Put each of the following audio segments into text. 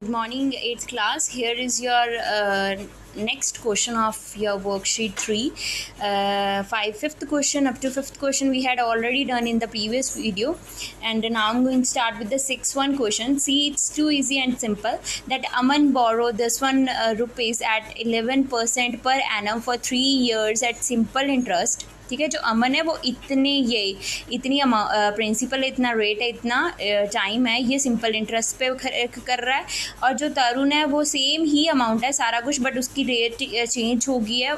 Morning, 8th class. Here is your next question of your worksheet 3. Fifth question up to fifth question we had already done in the previous video, and now I'm going to start with the sixth one question. See, it's too easy and simple. That Aman borrowed this one rupees at 11% per annum for 3 years at simple interest. ठीक है, जो अमन है वो इतनी principal इतना rate है, इतना time है, ये सिंपल इंटरेस्ट पे कर रहा है। और जो तरुण है वो सेम ही अमाउंट है सारा कुछ, बट उसकी रेट चेंज हो गई है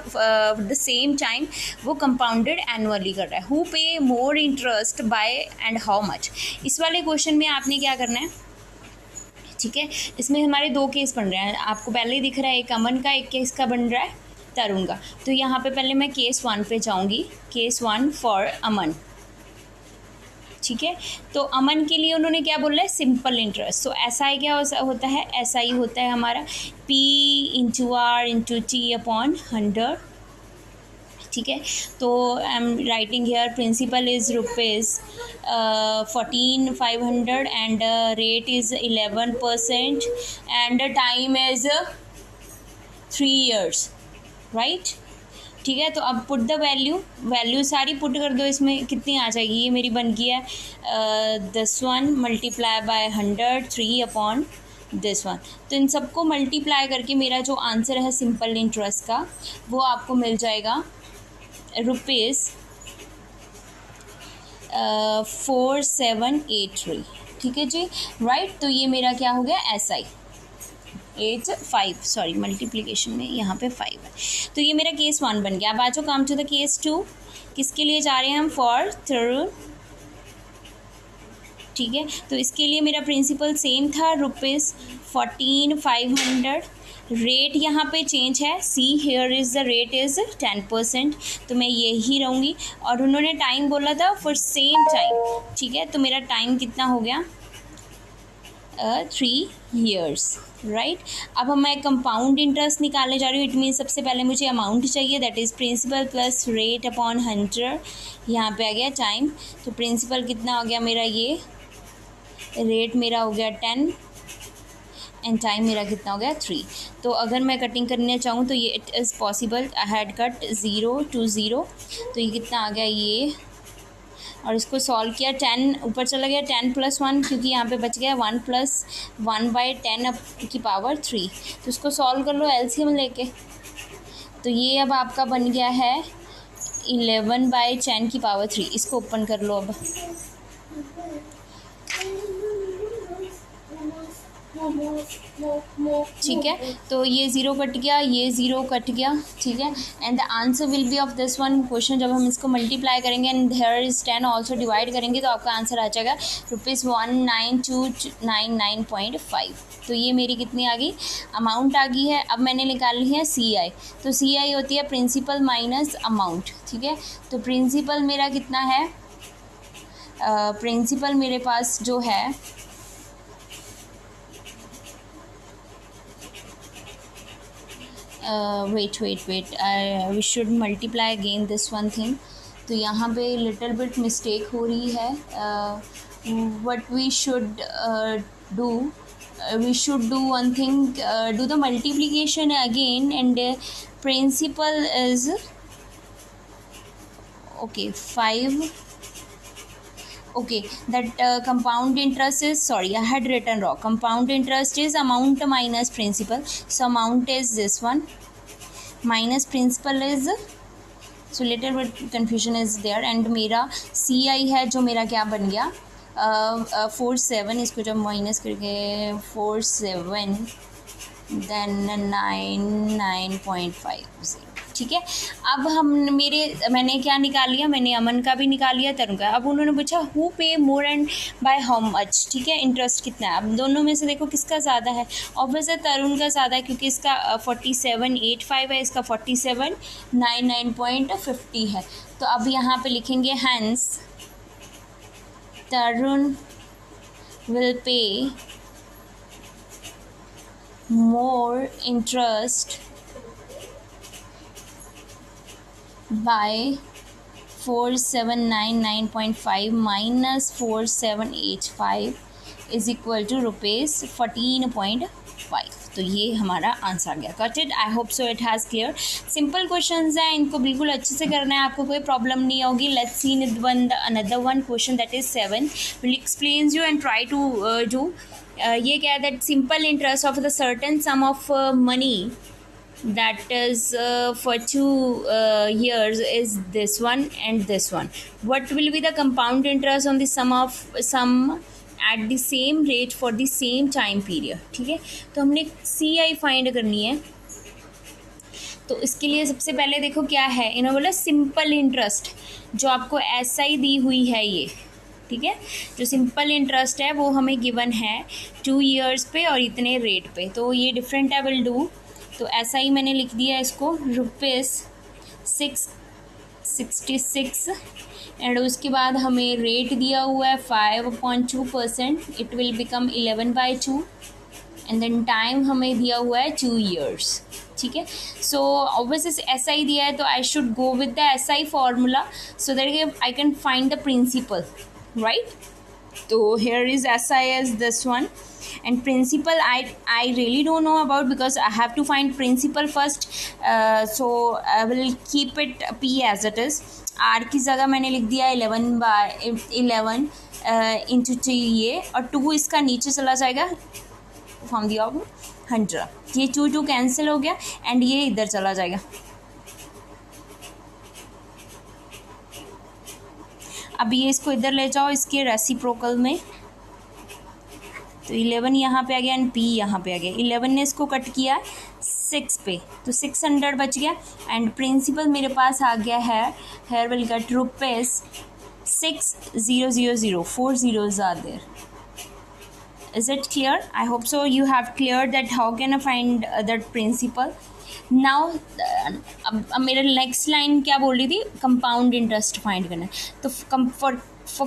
द सेम टाइम, वो कंपाउंडेड एनुअली कर रहा है। हु पे more interest by and how much. इस वाले क्वेश्चन में आपने क्या करना है, ठीक है, इसमें हमारे दो केस बन रहे हैं, आपको पहले ही दिख रहा है, एक अमन का, एक केस का बन रहा है तरुण का। तो यहाँ पे पहले मैं केस 1 पे जाऊँगी, केस 1 फॉर अमन, ठीक है। तो अमन के लिए उन्होंने क्या बोला है, सिंपल इंटरेस्ट। तो एस आई क्या होता है, एस आई होता है हमारा P into R into T upon 100, ठीक है। तो I am writing here principal is rupees 14,500 and rate is 11% and time is 3 years, right, ठीक है। तो अब पुट द वैल्यू सारी पुट कर दो, इसमें कितनी आ जाएगी, ये मेरी बन गई है this one multiply by 100 3 upon this one. तो इन सबको मल्टीप्लाई करके मेरा जो आंसर है सिंपल इंटरेस्ट का, वो आपको मिल जाएगा रुपीज़ 4783, ठीक है जी, राइट। तो ये मेरा क्या हो गया, एस आई 5, सॉरी मल्टीप्लिकेशन में यहाँ पे 5 है। तो ये मेरा केस 1 बन गया। अब आ जाओ काम टू द केस 2। किसके लिए जा रहे हैं हम, फॉर तरुण, ठीक है। तो इसके लिए मेरा प्रिंसिपल सेम था, रुपीज़ 14,500। रेट यहाँ पे चेंज है, see here is the rate is 10%, तो मैं ये ही रहूँगी। और उन्होंने टाइम बोला था फॉर सेम टाइम, ठीक है। तो मेरा टाइम कितना हो गया, 3 years, राइट। अब मैं कंपाउंड इंटरेस्ट निकालने जा रही हूँ। इट मीन सबसे पहले मुझे अमाउंट चाहिए, that is principal plus rate upon 100। यहाँ पे आ गया टाइम, तो प्रिंसिपल कितना हो गया मेरा, ये रेट मेरा हो गया 10 एंड टाइम मेरा कितना हो गया 3। तो अगर मैं कटिंग करने चाहूँ तो ये it is possible. I had cut 0 to 0, तो ये कितना आ गया ये, और इसको सॉल्व किया, 10 ऊपर चला गया, 10 + 1, क्योंकि यहाँ पे बच गया 1 + 1/10⁻³ तो इसको सॉल्व कर लो एलसीएम लेके। तो ये अब आपका बन गया है 11/10⁻³। इसको ओपन कर लो अब, ठीक है। तो ये 0 कट गया, ये 0 कट गया, ठीक है। And the answer will be of this one question, जब हम इसको मल्टीप्लाई करेंगे and here is 10 also divide करेंगे, तो आपका आंसर आ जाएगा ₹19299.5। तो ये मेरी कितनी आ गई, अमाउंट आ गई है। अब मैंने निकाली है सी आई, तो सी आई होती है प्रिंसिपल माइनस अमाउंट, ठीक है। तो प्रिंसिपल मेरा कितना है, प्रिंसिपल मेरे पास जो है wait we should multiply again this one thing। तो यहाँ पे लिटिल बिट मिस्टेक हो रही है। what we should do, we should do one thing, do the multiplication again, and principal is okay 5, okay, that compound interest is, sorry I had written wrong, compound interest is amount minus principal, so amount is this one minus principal is, so little bit confusion is there, and मेरा सी आई है जो मेरा क्या बन गया 47, इसको जब minus करके 47 then 99.50, ठीक है। अब मैंने क्या निकाल लिया, मैंने अमन का भी निकाल लिया, तरुण का। अब उन्होंने पूछा हु पे more and by how much, ठीक है, इंटरेस्ट कितना है। अब दोनों में से देखो किसका ज़्यादा है, ऑब्वियसली तरुण का ज़्यादा है, क्योंकि इसका 4785 है, इसका 4799.50 है। तो अब यहाँ पे लिखेंगे hence Tarun will pay more interest by 4799.5 minus 4785 is equal to rupees 14.50, 5। तो ये हमारा आंसर आ गया। Got it? I hope so it has clear. Simple questions हैं, इनको बिल्कुल अच्छे से करना है, आपको कोई प्रॉब्लम नहीं होगी। Let's see another one question that is 7 will explain you and try to do. ये क्या है, that simple interest of the certain sum of money that is for 2 years is this one and this one. What will be the compound interest on the sum at the same rate for the same time period? ठीक है, तो हमने CI find करनी है। तो इसके लिए सबसे पहले देखो क्या है, इन्होंने बोला सिंपल इंटरेस्ट, जो आपको SI दी हुई है ये, ठीक है, जो सिंपल इंटरेस्ट है वो हमें गिवन है 2 years पे और इतने रेट पे। तो ये डिफरेंट है, विल डू। तो ऐसा ही मैंने लिख दिया इसको, ₹666 एंड उसके बाद हमें रेट दिया हुआ है 5.2%, it will become 11/2 and then time हमें दिया हुआ है 2 years। ठीक है, सो ऑब्वियसली एस आई दिया है तो I should go with the SI formula so that I can find the principal, right. तो here is SI as this one and principal I really don't know about because I have to find principal first, so I will keep it P as it is। R की जगह मैंने लिख दिया 11/11 into 2 ये, और 2 इसका नीचे चला जाएगा फ्रॉम दी ऑफ 100, ये 2 कैंसिल हो गया एंड ये इधर चला जाएगा। अब ये इसको इधर ले जाओ इसके रेसिप्रोकल में, तो 11 यहाँ पे आ गया एंड P यहाँ पे आ गया। 11 ने इसको कट किया 6 पे, तो 600 बच गया एंड प्रिंसिपल मेरे पास आ गया है, hair will get ₹6000, 4 zeros are there। Is it clear? I hope so you have cleared that how can I find that principal। Now अब मेरा नेक्स्ट लाइन क्या बोल रही थी, कंपाउंड इंटरेस्ट फाइंड करना है। तो for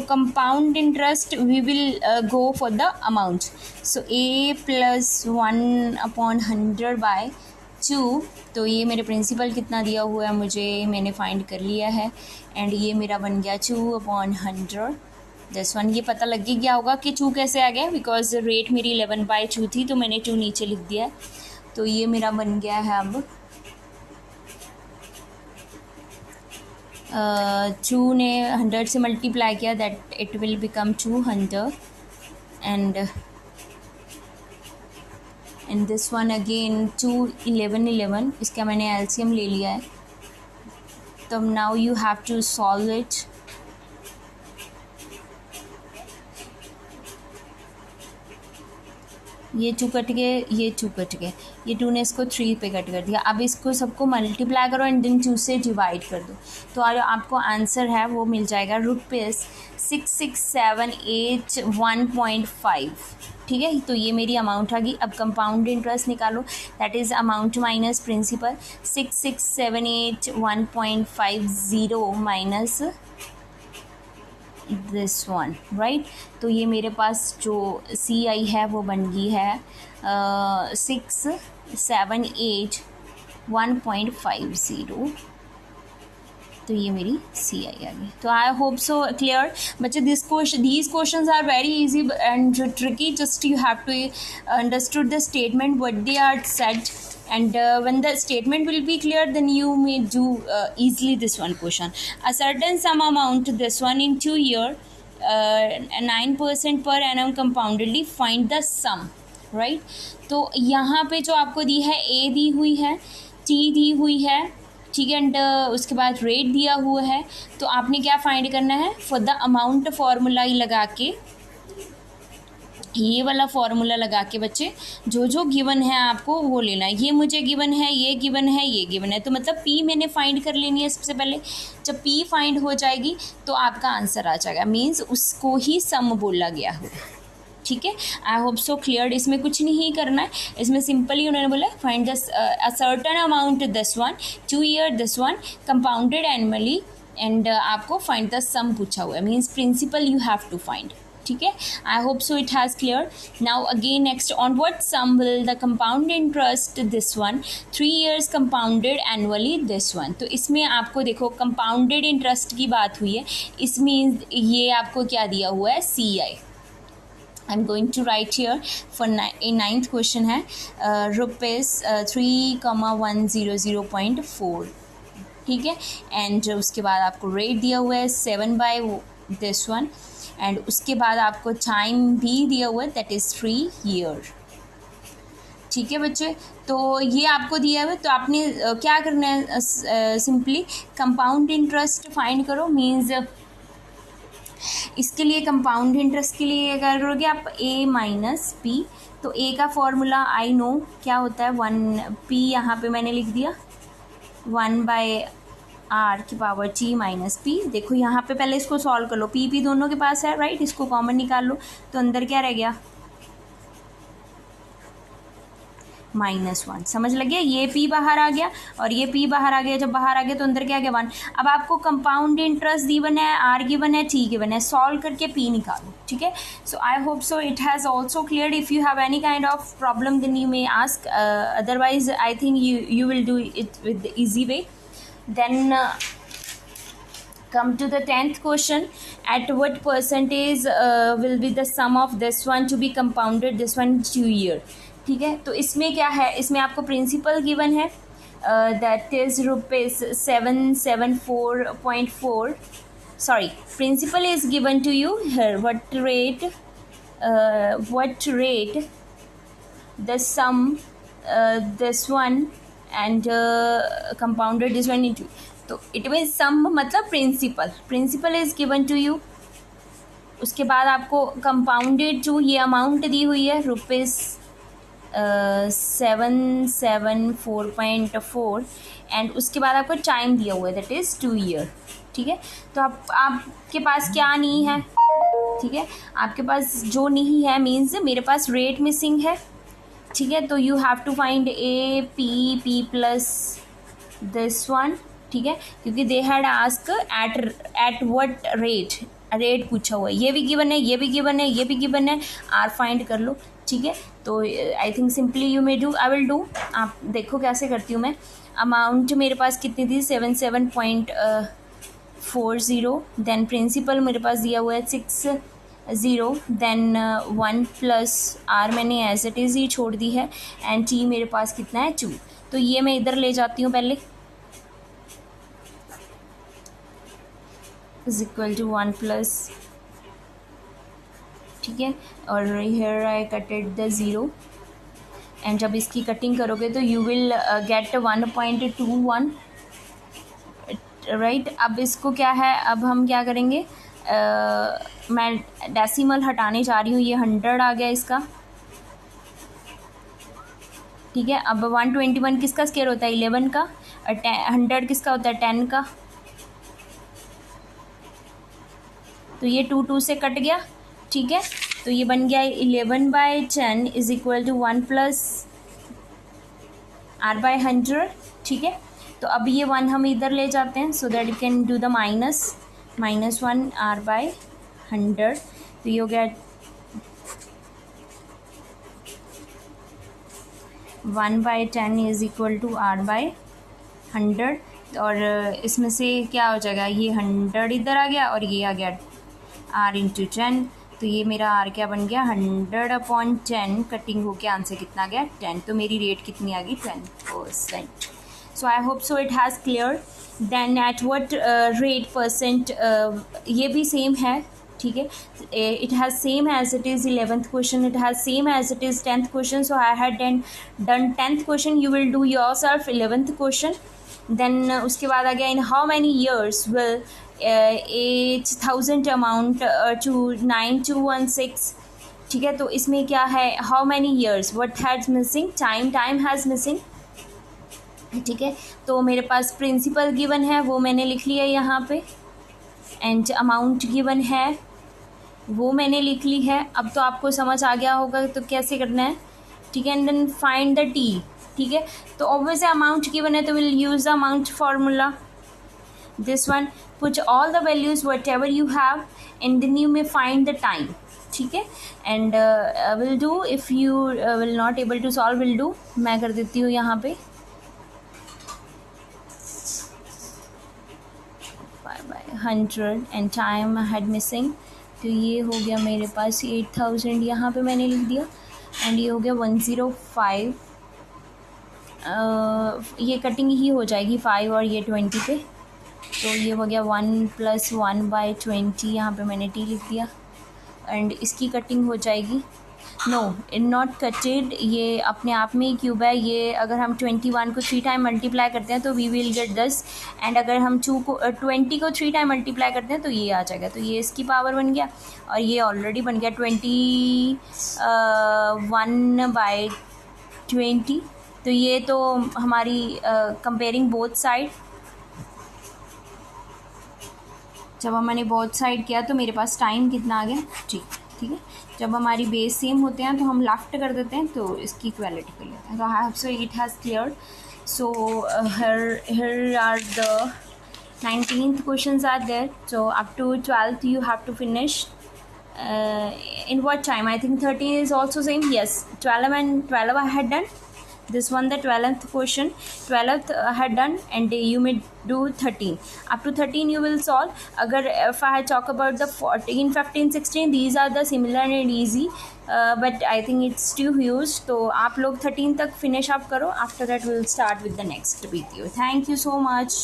compound interest we will go for the amount. So A + 1/100/2, तो ये मेरे प्रिंसिपल कितना दिया हुआ है मुझे, मैंने फाइंड कर लिया है एंड ये मेरा बन गया 2/100। दिस वन, ये पता लग गया होगा कि 2 कैसे आ गया, बिकॉज रेट मेरी 11/2 थी तो मैंने 2 नीचे लिख दिया। तो ये मेरा बन गया है अब 2 ने 100 से मल्टीप्लाई किया that it will become 200 and this one again 2 11 इसका मैंने एलसीएम ले लिया है। तो now you have to solve it. ये 2 कट गए, ये 2 कट गए, ये 2 ने इसको 3 पे कट कर दिया। अब इसको सबको मल्टीप्लाई करो एंड देन 2 से डिवाइड कर दो, तो आपको आंसर है वो मिल जाएगा ₹66,781.5। ठीक है, तो ये मेरी अमाउंट आ गई। अब कंपाउंड इंटरेस्ट निकालो, that is amount minus principal. 66,781.50 minus this one, right. तो ये मेरे पास जो CI है वो बन गई है 6781.50। तो ये मेरी CI आ गई। तो आई होप सो क्लियर बच्चे। These questions are very easy and tricky, just you have to understood the statement what they are said and when the statement will be clear then you may do easily this one question। A certain sum amount, this one in 2 year 9% per annum compoundedly, find the sum, right। तो यहाँ पे जो आपको दी है A दी हुई है, T दी हुई है, ठीक है, एंड उसके बाद रेट दिया हुआ है। तो आपने क्या फाइंड करना है, फॉर द अमाउंट फार्मूला ही लगा के, ये वाला फार्मूला लगा के बच्चे जो जो गिवन है आपको वो लेना है। ये मुझे गिवन है, ये गिवन है, ये गिवन है, तो मतलब P मैंने फाइंड कर लेनी है सबसे पहले। जब P फाइंड हो जाएगी तो आपका आंसर आ जाएगा, मीन्स उसको ही सम बोला गया हो। ठीक है, आई होप सो क्लियर। इसमें कुछ नहीं करना है, इसमें सिंपली उन्होंने बोला find the a certain amount this one 2 year this one compounded annually and आपको फाइंड द सम पूछा हुआ है, means principal you have to find. ठीक है, I hope so it has clear. Now again next, on what sum will the compound interest this one 3 years compounded annually this one. तो इसमें आपको देखो compounded interest की बात हुई है, इसमें ये आपको क्या दिया हुआ है, CI। I'm going to write here for ninth question है रुपीज़ 3,100.4, ठीक है। एंड उसके बाद आपको रेट दिया हुआ है 7/this 1, एंड उसके बाद आपको टाइम भी दिया हुआ है दैट इज़ 3 year, ठीक है बच्चे। तो ये आपको दिया हुआ है, तो आपने क्या करना है, सिंपली कंपाउंड इंटरेस्ट फाइंड करो। मीन्स इसके लिए कंपाउंड इंटरेस्ट के लिए क्या करोगे आप, a माइनस पी। तो a का फॉर्मूला आई नो क्या होता है, 1p यहाँ पे मैंने लिख दिया 1/r⁻t माइनस पी। देखो यहाँ पे पहले इसको सॉल्व कर लो, p दोनों के पास है राइट, इसको कॉमन निकाल लो, तो अंदर क्या रह गया -1। समझ लग गया, ये p बाहर आ गया और ये p बाहर आ गया। जब बाहर आ गया तो अंदर क्या आ गया 1। अब आपको कंपाउंड इंटरेस्ट गिवन है, r गिवन है, t गिवन है, सॉल्व करके p निकालो, ठीक है। So I hope so it has also cleared. If you have any kind of problem then you may ask, otherwise I think you will do it with the easy way. Then come to the 10th question. At what percentage will be the sum of this one to be compounded this one 2 year, ठीक है। तो इसमें क्या है, इसमें आपको principal given है that is ₹774.4, sorry principal is given to you here. what rate the sum this one and compounded this one into, तो इट मीन सम मतलब principal is given to you. उसके बाद आपको कंपाउंडेड जो ये amount दी हुई है ₹774.4, एंड उसके बाद आपको टाइम दिया हुआ है दैट इज़ 2 year, ठीक है। तो आपके पास क्या नहीं है, ठीक है, आपके पास जो नहीं है मीन्स मेरे पास रेट मिसिंग है, ठीक है। तो you have to find p plus this one, ठीक है, क्योंकि they had ask at what rate पूछा हुआ है। ये भी गिवन है, ये भी गिवन है, ये भी गिवन है, आर फाइंड कर लो, ठीक है। तो I think simply you may do, I will do, आप देखो कैसे करती हूँ मैं। अमाउंट मेरे पास कितनी थी 77.40, देन प्रिंसिपल मेरे पास दिया हुआ है 60, देन 1 प्लस आर मैंने एज इट इज़ ही छोड़ दी है, एंड टी मेरे पास कितना है 2। तो ये मैं इधर ले जाती हूँ पहले, इज इक्वल टू 1 प्लस, ठीक है, और हेयर आई कटेड द 0, एंड जब इसकी कटिंग करोगे तो यू विल गेट 1.21, राइट। अब इसको क्या है, अब हम क्या करेंगे, मैं डेसिमल हटाने जा रही हूँ, ये 100 आ गया इसका, ठीक है। अब 121 किसका स्क्वायर होता है 11 का, 100 किसका होता है 10 का, तो ये 2 से कट गया, ठीक है। तो ये बन गया 11/10 is equal to 1 plus r/100, ठीक है। तो अब ये 1 हम इधर ले जाते हैं so that you can do the -1 r/100, तो ये हो गया 1/10 इज इक्वल टू r/100, और इसमें से क्या हो जाएगा, ये 100 इधर आ गया और ये आ गया r इंटू 10, तो ये मेरा r क्या बन गया 100/10, कटिंग होके आंसर कितना गया 10, तो मेरी रेट कितनी आ गई 10%। So I hope so it has clear. Then at what rate percent, ये भी सेम है, ठीक है, it has same as it is 11th question, it has same as it is 10th question, so I had done 10th question, you will do yourself 11th question. देन उसके बाद आ गया in how many years will 8,000 amount to 9216, ठीक है। तो इसमें क्या है, how many years, what has missing, time has missing, ठीक है। तो मेरे पास प्रिंसिपल गिवन है वो मैंने लिख लिया यहाँ पे, एंड अमाउंट गिवन है वो मैंने लिख ली है। अब तो आपको समझ आ गया होगा तो कैसे करना है, ठीक है। And then find the T, ठीक है। तो ऑब्वियसली अमाउंट गिवन है तो will use the amount formula, this one, put all the values whatever you have and then you may find the time, ठीक है। and will do, if you will not able to solve will do, मैं कर देती हूँ यहाँ पे 5/100 and time I had missing तो ये हो गया मेरे पास 8000, यहाँ पे मैंने लिख दिया, एंड ये हो गया 105। ये कटिंग ही हो जाएगी 5 और ये 20 पे, तो ये हो गया 1 + 1/20, यहाँ पे मैंने t लिख दिया, एंड इसकी कटिंग हो जाएगी, नो इन नॉट कटेड, ये अपने आप में ही क्यूब है। ये अगर हम 21 को 3 टाइम मल्टीप्लाई करते हैं तो वी विल गेट 10, एंड अगर हम 20 को 3 टाइम मल्टीप्लाई करते हैं तो ये आ जाएगा, तो ये इसकी पावर बन गया, और ये ऑलरेडी बन गया 21/20। तो ये तो हमारी कंपेयरिंग बोथ साइड, जब हमने बोथ साइड किया तो मेरे पास टाइम कितना आ गया, ठीक है। जब हमारी बेस सेम होते हैं तो हम लेफ्ट कर देते हैं, तो इसकी इक्वालिटी कर लेते हैं। तो I hope so it has cleared. So here are the 19th questions are there, so up to 12th you have to finish in what time? I think 13 is also same. Yes, 12 and 12 I had done. This one the 12th question, 12th I had done, and you may do 13. Up to 13 you will solve. Agar if I talk about the 14, 15, 16, these are the similar and easy, but I think it's too huge. तो आप लोग 13 तक finish up करो. After that we'll start with the next video. Thank you so much.